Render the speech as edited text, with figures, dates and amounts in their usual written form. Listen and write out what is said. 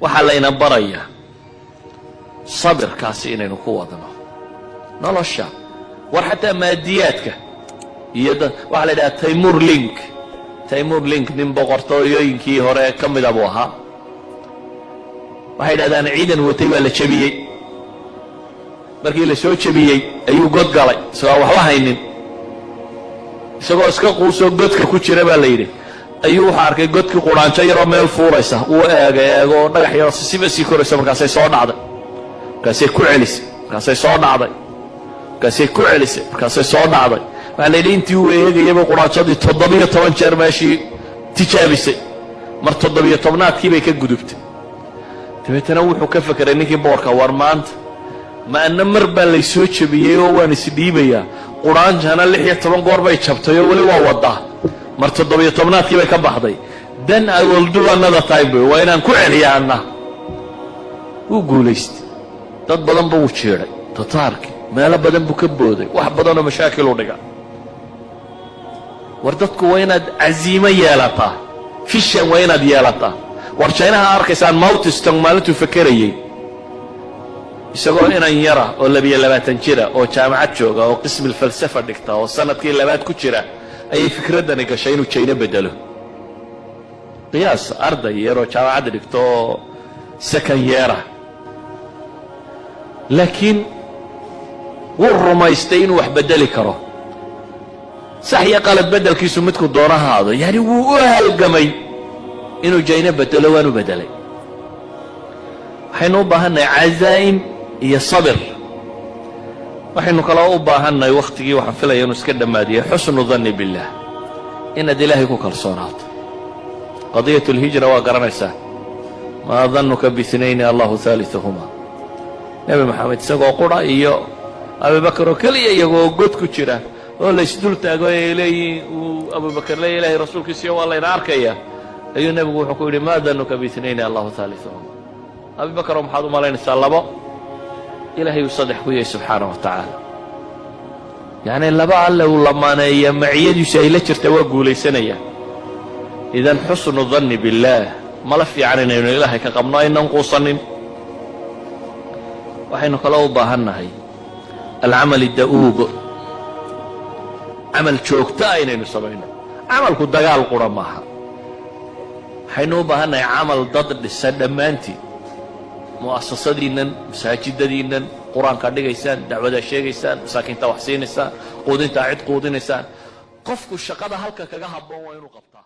وحلينا بريا صبر كاسين نقوضنا نلاشا وحتى مادياتك يدا وعلى ده تيمور لينك من بقرطويينكي هورا كمل ابوها waxay dhahdaan ciidan watay waa la jabiyay markii la soo jabiyay ayuu god galay soo wax haynin isagoo iska quuso godka ku jira baa la yiri ayuu waxa arkay godkii quraanjo yar oo meel fuuraysa uu eego dhagax yar si koraysa markaasay soo dhacday markaasay ku celisay markaasay soo dhacday markaasay ku celisay markaasay soo dhacday waxa la yiri intii uu eegayay quraanjadii 17 jeer meeshii tijaabisay mar 17aadkii bay ka gudubtay تبتنا وحو كفكر انك بوركا ورمانت ما ان مربا لي سو جبيي oo waan isdhiibaya quraan jana 16 goor bay jabtay wali waa wada mar 17aadkii bay ka baxday then I will do another time waa inaan ku celiyaana uu guuleystay dad badan buu jeeray tataarki meel badan buu ka booday wax badan oo mashaakil u dhiga war dadku waa inaad aziima yeelataa fishan waa inaad yeelataa warshaynaha arkaysaan mawtistan maalintu fakarayay isagoo inaan yara oo 22 jira oo jaamacad jooga oo qism falsafa dhigta oo sanadkii labaad ku jira ayay fikradani gashay inuu China bedelo qiyaas arday yaro jaamacad dhigto second year laakiin wuu rumaystay inuu wax bedeli karo sax ya qalad bedelkiisu midku doonahaado yani wuu u halgamay إنه جاينا بدله وانو بدله حين أباهنا عزائم هي صبر وحين قالوا أباهنا وقتي وحفلة ينس كده مادية حسن الظن بالله إن دي الله يكون كالصونات قضية الهجرة وقرنسة ما ظنك باثنين الله ثالثهما نبي محمد سقوا قرائي أبي بكر وكلي يقول قد كتيرا ولا يسدلت أقول إلي وأبو بكر لا إلهي رسولك سيوا والله ينعرك إياه أي النبي يقول ما ظنك باثنين الله ثالثهما أبي بكر ومحمد مالين السلبة إلهي يصدحه سبحانه وتعالى يعني اللبا الله لما أنا معيد يسألك ارتوقوا لي سنية إذا حسن الظن بالله ما لف يعني إن إلهي كقمنا إن نقصن وحين قالوا باهنا هي العمل الدؤوب عمل شوكتاين نسمينه عمل كدجال القرآن حينو بهنا عمل ضد السلمانتي مؤسساتنا مساجدنا قرآن كدغيسان دعوة شيغيسان مساكين توحسينيسان قودين تعيد قودينيسان قفكو الشقاده halka kaga habboon waa inuu qabtaa